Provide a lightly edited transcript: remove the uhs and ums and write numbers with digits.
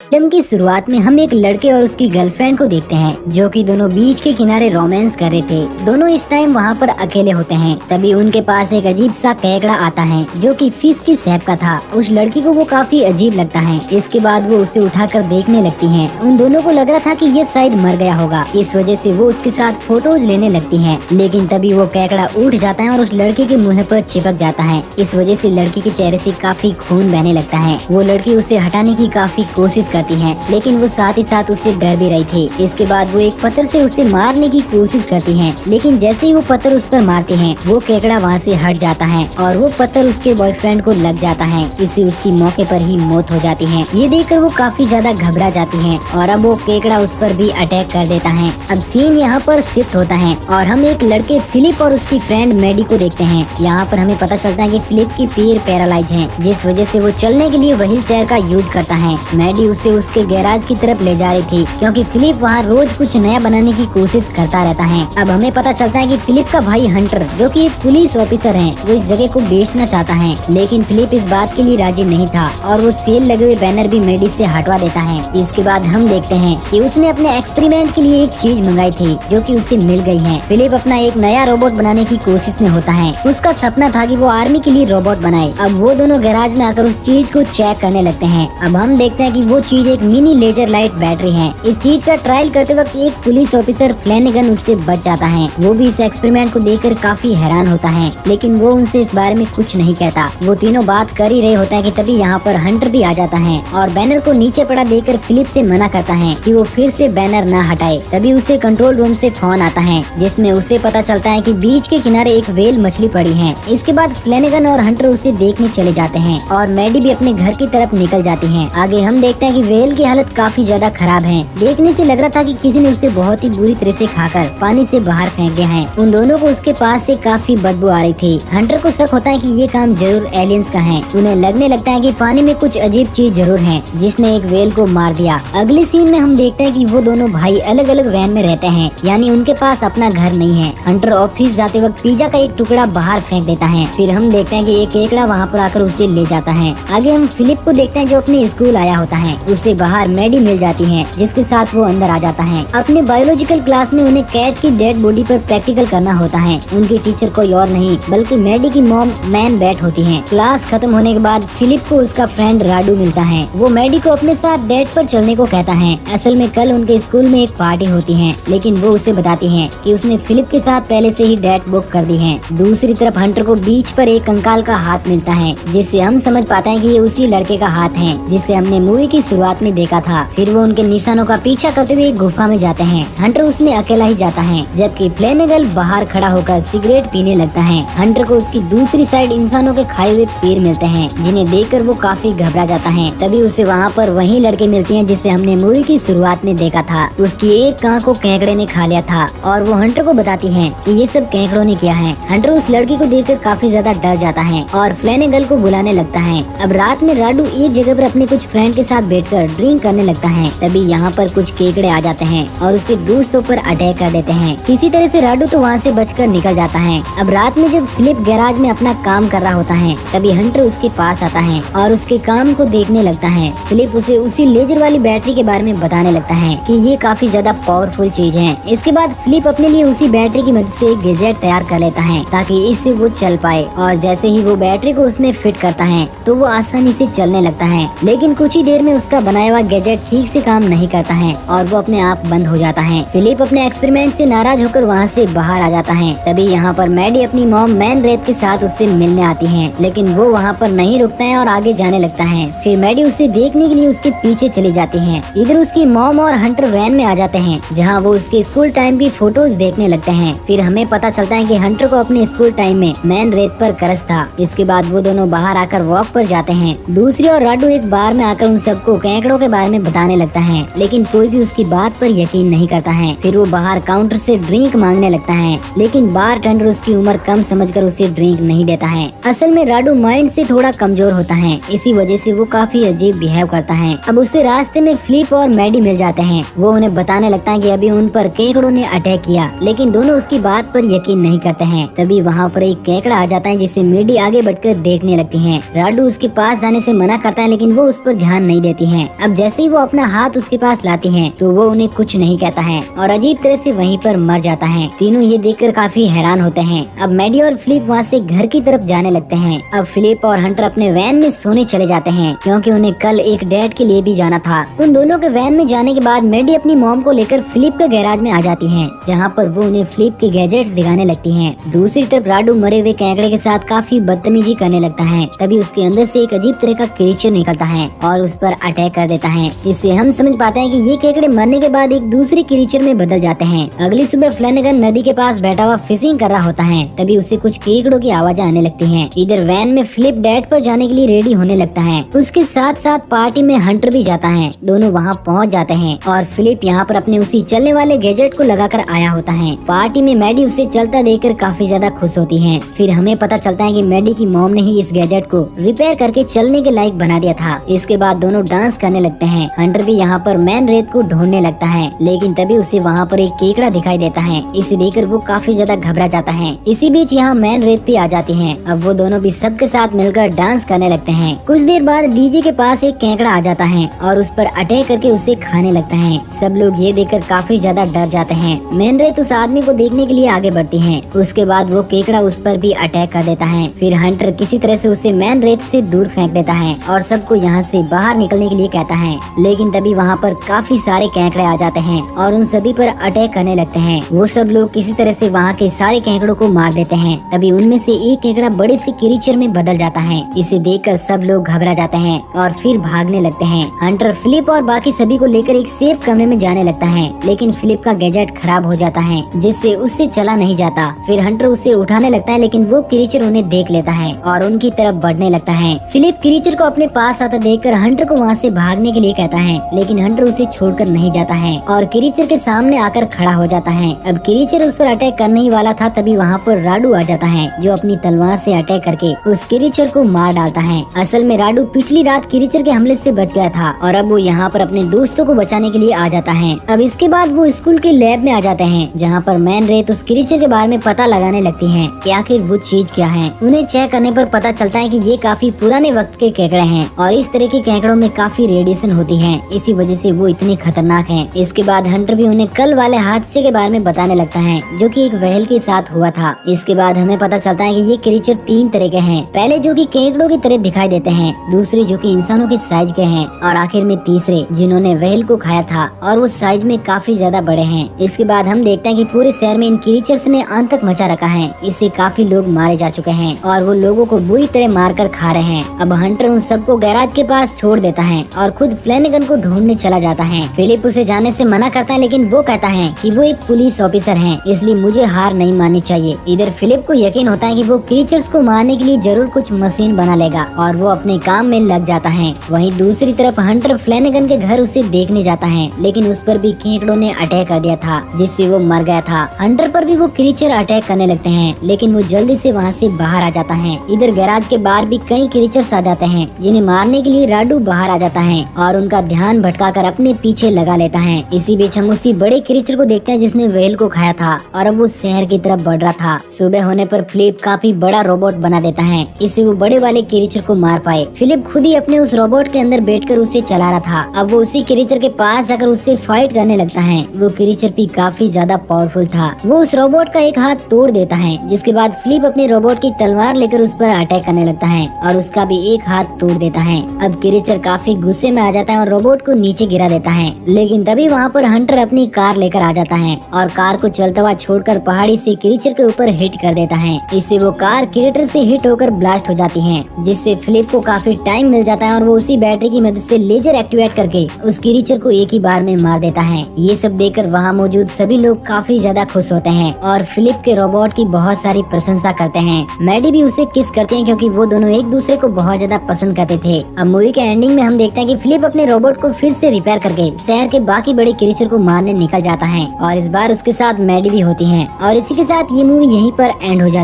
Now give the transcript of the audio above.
Film की शुरुआत में हम एक लड़के और उसकी गर्लफ्रेंड को देखते हैं जो कि दोनों बीच के किनारे रोमांस कर रहे थे। दोनों इस टाइम वहाँ पर अकेले होते हैं। तभी उनके पास एक अजीब सा केकड़ा आता है जो कि फिश की शेप का था। उस लड़की को वो काफी अजीब लगता है। इसके बाद वो उसे उठाकर देखने लगती है। उन दोनों को लग रहा था कि ये शायद मर गया होगा, इस वजह से वो उसके साथ फोटोज लेने लगती है। लेकिन तभी वो केकड़ा उठ जाता है और उस लड़के के मुँह पर चिपक जाता है। इस वजह से लड़की के चेहरे से काफी खून बहने लगता है। वो लड़की उसे हटाने की काफी कोशिश करती है, लेकिन वो साथ ही साथ उससे डर भी रही थी। इसके बाद वो एक पत्थर से उसे मारने की कोशिश करती है, लेकिन जैसे ही वो पत्थर उस पर मारते हैं वो केकड़ा वहाँ से हट जाता है और वो पत्थर उसके बॉयफ्रेंड को लग जाता है। इससे उसकी मौके पर ही मौत हो जाती है। ये देखकर वो काफी ज्यादा घबरा जाती है और अब वो केकड़ा उस पर भी अटैक कर देता है। अब सीन यहाँ पर शिफ्ट होता है और हम एक लड़के फिलिप और उसकी फ्रेंड मैडी को देखते हैं। यहाँ पर हमें पता चलता है कि फिलिप की पैर पैरालाइज है, जिस वजह से वो चलने के लिए व्हील चेयर का यूज करता है। मैडी उसे उसके गैराज की तरफ ले जा रही थी क्योंकि फिलिप वहाँ रोज कुछ नया बनाने की कोशिश करता रहता है। अब हमें पता चलता है कि फिलिप का भाई हंटर, जो कि एक पुलिस ऑफिसर है, वो इस जगह को बेचना चाहता है, लेकिन फिलिप इस बात के लिए राजी नहीं था और वो सेल लगे हुए बैनर भी मैडी से हटवा देता है। इसके बाद हम देखते हैं कि उसने अपने एक्सपेरिमेंट के लिए एक चीज मंगाई थी जो कि उसे मिल गई है। फिलिप अपना एक नया रोबोट बनाने की कोशिश में होता है। उसका सपना था कि वो आर्मी के लिए रोबोट बनाए। अब वो दोनों गैराज में आकर उस चीज को चेक करने लगते हैं। अब हम देखते हैं कि वो चीज एक मिनी लेजर लाइट बैटरी है। इस चीज का ट्रायल करते वक्त एक पुलिस ऑफिसर फ्लैनेगन उससे बच जाता है। वो भी इस एक्सपेरिमेंट को देखकर काफी हैरान होता है, लेकिन वो उनसे इस बारे में कुछ नहीं कहता। वो तीनों बात कर ही रहे होते हैं कि तभी यहाँ पर हंटर भी आ जाता है और बैनर को नीचे पड़ा देखकर फिलिप से मना करता है कि वो फिर से बैनर न हटाए। तभी उसे कंट्रोल रूम से फोन आता है जिसमें उसे पता चलता है कि बीच के किनारे एक व्हेल मछली पड़ी है। इसके बाद फ्लैनेगन और हंटर उसे देखने चले जाते हैं और मैडी भी अपने घर की तरफ निकल जाती है। आगे हम देखते हैं कि व्हेल की हालत काफी ज्यादा खराब है। देखने से लग रहा था कि किसी ने उसे बहुत ही बुरी तरह से खाकर पानी से बाहर फेंक दिया है। उन दोनों को उसके पास से काफी बदबू आ रही थी। हंटर को शक होता है कि ये काम जरूर एलियंस का है। उन्हें लगने लगता है कि पानी में कुछ अजीब चीज जरूर है जिसने एक व्हेल को मार दिया। अगले सीन में हम देखते हैं कि वो दोनों भाई अलग अलग वैन में रहते हैं, यानी उनके पास अपना घर नहीं है। हंटर ऑफिस जाते वक्त पिज्जा का एक टुकड़ा बाहर फेंक देता है। फिर हम देखते हैं कि एक केकड़ा वहाँ पर आकर उसे ले जाता है। आगे हम फिलिप को देखते हैं जो अपने स्कूल आया होता है। उसे बाहर मैडी मिल जाती है जिसके साथ वो अंदर आ जाता है। अपने बायोलॉजिकल क्लास में उन्हें कैट की डेड बॉडी पर प्रैक्टिकल करना होता है। उनकी टीचर कोई और नहीं बल्कि मैडी की मॉम मैन बैट होती है। क्लास खत्म होने के बाद फिलिप को उसका फ्रेंड राडू मिलता है। वो मैडी को अपने साथ डेट पर चलने को कहता है। असल में कल उनके स्कूल में एक पार्टी होती है, लेकिन वो उसे बताती है कि उसने फिलिप के साथ पहले से ही डेट बुक कर दी है। दूसरी तरफ हंटर को बीच पर एक कंकाल का हाथ मिलता है, जिससे हम समझ पाते हैं कि ये उसी लड़के का हाथ है जिसे हमने मूवी की शुरुआत में देखा था। फिर वो उनके निशानों का पीछा करते हुए एक गुफा में जाते हैं। हंटर उसमें अकेला ही जाता है, जबकि फ्लैनेगन बाहर खड़ा होकर सिगरेट पीने लगता है। हंटर को उसकी दूसरी साइड इंसानों के खाए हुए पैर मिलते हैं, जिन्हें देखकर वो काफी घबरा जाता है। तभी उसे वहाँ पर वही लड़के मिलती हैं जिसे हमने मूवी की शुरुआत में देखा था। उसकी एक कान को केकड़े ने खा लिया था और वो हंटर को बताती है कि ये सब केकड़ों ने किया है। हंटर उस लड़की को देखकर काफी ज्यादा डर जाता है और फ्लैनेगन को बुलाने लगता है। अब रात में राडू एक जगह पर अपने कुछ फ्रेंड के साथ बैठकर ड्रिंक करने लगता है। तभी यहाँ पर कुछ केकड़े आ जाते हैं और उसके दोस्तों पर अटैक कर देते हैं। किसी तरह से राडू तो वहाँ से बचकर निकल जाता है। अब रात में जब फिलिप गैराज में अपना काम कर रहा होता है, तभी हंटर उसके पास आता है और उसके काम को देखने लगता है। फिलिप उसे उसी लेजर वाली बैटरी के बारे में बताने लगता है कि ये काफी ज्यादा पावरफुल चीज है। इसके बाद फिलिप अपने लिए उसी बैटरी की मदद से एक गैजेट तैयार कर लेता है ताकि इससे वो चल पाए, और जैसे ही वो बैटरी को उसमें फिट करता है तो वो आसानी से चलने लगता है। लेकिन कुछ ही देर में उसका बनाया हुआ गैजेट ठीक से काम नहीं करता है और वो अपने आप बंद हो जाता है। फिलिप अपने एक्सपेरिमेंट से नाराज होकर वहाँ से बाहर आ जाता है। तभी यहाँ पर मैडी अपनी मॉम मैन रेत के साथ उससे मिलने आती है, लेकिन वो वहाँ पर नहीं रुकता है और आगे जाने लगता है। फिर मैडी उसे देखने के लिए उसके पीछे चली जाती है। इधर उसकी मॉम और हंटर वैन में आ जाते हैं, जहाँ वो उसके स्कूल टाइम की फोटोज देखने लगते हैं। फिर हमें पता चलता है कि हंटर को अपने स्कूल टाइम में मैन रेत पर करस था। इसके बाद वो दोनों बाहर आकर वॉक पर जाते हैं। दूसरी और राडू एक बार में आकर उन सबको केकड़ों के बारे में बताने लगता है, लेकिन कोई भी उसकी बात पर यकीन नहीं करता है। फिर वो बाहर काउंटर से ड्रिंक मांगने लगता है, लेकिन बारटेंडर उसकी उम्र कम समझकर उसे ड्रिंक नहीं देता है। असल में राडू माइंड से थोड़ा कमजोर होता है, इसी वजह से वो काफी अजीब बिहेव करता है। अब उसे रास्ते में फिलिप और मैडी मिल जाते हैं। वो उन्हें बताने लगता है कि अभी उन पर केकड़ों ने अटैक किया, लेकिन दोनों उसकी बात पर यकीन नहीं करते हैं। तभी वहाँ पर एक केकड़ा आ जाता है जिसे मैडी आगे बढ़कर देखने लगती है। राडू उसके पास जाने से मना करता है, लेकिन वो उस पर ध्यान नहीं देती है। हैं। अब जैसे ही वो अपना हाथ उसके पास लाती हैं, तो वो उन्हें कुछ नहीं कहता है और अजीब तरह से वहीं पर मर जाता है। तीनों ये देखकर काफी हैरान होते हैं। अब मैडी और फिलिप वहाँ से घर की तरफ जाने लगते हैं। अब फिलिप और हंटर अपने वैन में सोने चले जाते हैं, क्योंकि उन्हें कल एक डेट के लिए भी जाना था। उन दोनों के वैन में जाने के बाद मैडी अपनी मॉम को लेकर फिलिप के गैराज में आ जाती है, जहाँ पर वो उन्हें फिलिप के गैजेट्स दिखाने लगती है। दूसरी तरफ राडू मरे हुए केकड़े के साथ काफी बदतमीजी करने लगता है। तभी उसके अंदर से एक अजीब तरह का क्रीचर निकलता है और उस पर अटैक कर देता है। इससे हम समझ पाते हैं कि ये केकड़े मरने के बाद एक दूसरे क्रीचर में बदल जाते हैं। अगली सुबह फ्लैनेगन नदी के पास बैठा हुआ फिशिंग कर रहा होता है। तभी उसे कुछ केकड़ों की आवाज आने लगती है। इधर वैन में फिलिप डेट पर जाने के लिए रेडी होने लगता है। उसके साथ साथ पार्टी में हंटर भी जाता है। दोनों वहाँ पहुँच जाते हैं और फिलिप यहाँ पर अपने उसी चलने वाले गैजेट को लगाकर आया होता है। पार्टी में मैडी उसे चलता देखकर काफी ज्यादा खुश होती है। फिर हमें पता चलता है कि मैडी की मॉम ने ही इस गैजेट को रिपेयर करके चलने के लायक बना दिया था। इसके बाद दोनों डांस करने लगते हैं। हंटर भी यहाँ पर मैन रेत को ढूंढने लगता है, लेकिन तभी उसे वहाँ पर एक केकड़ा दिखाई देता है। इसे देखकर वो काफी ज्यादा घबरा जाता है। इसी बीच यहाँ मैन रेत भी आ जाती है। अब वो दोनों भी सबके साथ मिलकर डांस करने लगते हैं। कुछ देर बाद डीजे के पास एक केकड़ा आ जाता है और उस पर अटैक करके उसे खाने लगता है। सब लोग ये देखकर काफी ज्यादा डर जाते हैं। मैन रेत उस आदमी को देखने के लिए आगे बढ़ती है। उसके बाद वो केकड़ा उस पर भी अटैक कर देता है। फिर हंटर किसी तरह से उसे मैन रेत से दूर फेंक देता है और सबको यहाँ से बाहर निकलने के लिए कहता है। लेकिन तभी वहाँ पर काफी सारे केकड़े आ जाते हैं और उन सभी पर अटैक करने लगते हैं। वो सब लोग किसी तरह से वहाँ के सारे केकड़ों को मार देते हैं। तभी उनमें से एक केकड़ा बड़े से क्रीचर में बदल जाता है। इसे देखकर सब लोग घबरा जाते हैं और फिर भागने लगते हैं। हंटर फिलिप और बाकी सभी को लेकर एक सेफ कमरे में जाने लगता है, लेकिन फिलिप का गैजेट खराब हो जाता है, जिससे उससे चला नहीं जाता। फिर हंटर उसे उठाने लगता है, लेकिन वो क्रीचर उन्हें देख लेता है और उनकी तरफ बढ़ने लगता है। फिलिप क्रीचर को अपने पास आता देखकर हंटर को वहाँ से भागने के लिए कहता है, लेकिन हंटर उसे छोड़कर नहीं जाता है और क्रीचर के सामने आकर खड़ा हो जाता है। अब क्रीचर उस पर अटैक करने ही वाला था, तभी वहाँ पर राडू आ जाता है, जो अपनी तलवार से अटैक करके उस क्रीचर को मार डालता है। असल में राडू पिछली रात क्रीचर के हमले से बच गया था और अब वो यहाँ पर अपने दोस्तों को बचाने के लिए आ जाता है। अब इसके बाद वो स्कूल के लैब में आ जाते हैं, जहाँ पर मैन रेत उस क्रीचर के बारे में पता लगाने लगती है कि आखिर वो चीज क्या है। उन्हें चेक करने पर पता चलता है कि ये काफी पुराने वक्त के केकड़े हैं और इस तरह के केकड़ों में काफी रेडिएशन होती है, इसी वजह से वो इतने खतरनाक हैं। इसके बाद हंटर भी उन्हें कल वाले हादसे के बारे में बताने लगता है, जो कि एक व्हेल के साथ हुआ था। इसके बाद हमें पता चलता है कि ये क्रीचर 3 तरह के हैं। पहले जो कि केकड़ों की तरह दिखाई देते हैं, दूसरे जो कि इंसानों के साइज के हैं और आखिर में तीसरे जिन्होंने व्हेल को खाया था और वो साइज में काफी ज्यादा बड़े हैं। इसके बाद हम देखते हैं कि पूरे शहर में इन क्रीचर्स ने आतंक मचा रखा है। इससे काफी लोग मारे जा चुके हैं और वो लोगों को बुरी तरह मार कर खा रहे हैं। अब हंटर उन सबको गैराज के पास छोड़ देता है और खुद फ्लैनेगन को ढूंढने चला जाता है। फिलिप उसे जाने से मना करता है, लेकिन वो कहता है कि वो एक पुलिस ऑफिसर है, इसलिए मुझे हार नहीं माननी चाहिए। इधर फिलिप को यकीन होता है कि वो क्रीचर्स को मारने के लिए जरूर कुछ मशीन बना लेगा और वो अपने काम में लग जाता है। वहीं दूसरी तरफ हंटर फ्लैनेगन के घर उसे देखने जाता है, लेकिन उस पर भी केकड़ों ने अटैक कर दिया था, जिससे वो मर गया था। हंटर पर भी वो क्रीचर अटैक करने लगते हैं, लेकिन वो जल्दी से वहाँ से बाहर आ जाता है। इधर गैराज के बाहर भी कई क्रीचर्स आ जाते हैं, जिन्हें मारने के लिए राडू बाहर आ जाता है और उनका ध्यान भटकाकर अपने पीछे लगा लेता है। इसी बीच हम उसी बड़े क्रीचर को देखते हैं जिसने व्हेल को खाया था और अब वो शहर की तरफ बढ़ रहा था। सुबह होने पर फिलिप काफी बड़ा रोबोट बना देता है, इससे वो बड़े वाले क्रीचर को मार पाए। फिलिप खुद ही अपने उस रोबोट के अंदर बैठकर उसे चला रहा था। अब वो उसी क्रीचर के पास आकर उससे फाइट करने लगता है। वो क्रीचर भी काफी ज्यादा पावरफुल था। वो उस रोबोट का एक हाथ तोड़ देता है, जिसके बाद फिलिप अपने रोबोट की तलवार लेकर उस पर अटैक करने लगता है और उसका भी एक हाथ तोड़ देता है। अब क्रीचर काफी गुस्से में आ जाता है और रोबोट को नीचे गिरा देता है, लेकिन तभी वहाँ पर हंटर अपनी कार लेकर आ जाता है और कार को चलता हुआ छोड़कर पहाड़ी से क्रीचर के ऊपर हिट कर देता है। इससे वो कार क्रीचर से हिट होकर ब्लास्ट हो जाती है, जिससे फिलिप को काफी टाइम मिल जाता है और वो उसी बैटरी की मदद से लेजर एक्टिवेट करके उस क्रीचर को एक ही बार में मार देता है। ये सब देखकर वहाँ मौजूद सभी लोग काफी ज्यादा खुश होते हैं और फिलिप के रोबोट की बहुत सारी प्रशंसा करते हैं। मैडी भी उसे किस करते हैं, क्योंकि वो दोनों एक दूसरे को बहुत ज्यादा पसंद करते थे। अब मूवी के एंडिंग में हम देखते हैं कि फिलिप अपने रोबोट को फिर से रिपेयर करके शहर के बाकी बड़े क्रीचर को मारने निकल जाता है और इस बार उसके साथ मैडी भी होती है और इसी के साथ ये मूवी यहीं पर एंड हो जाती है।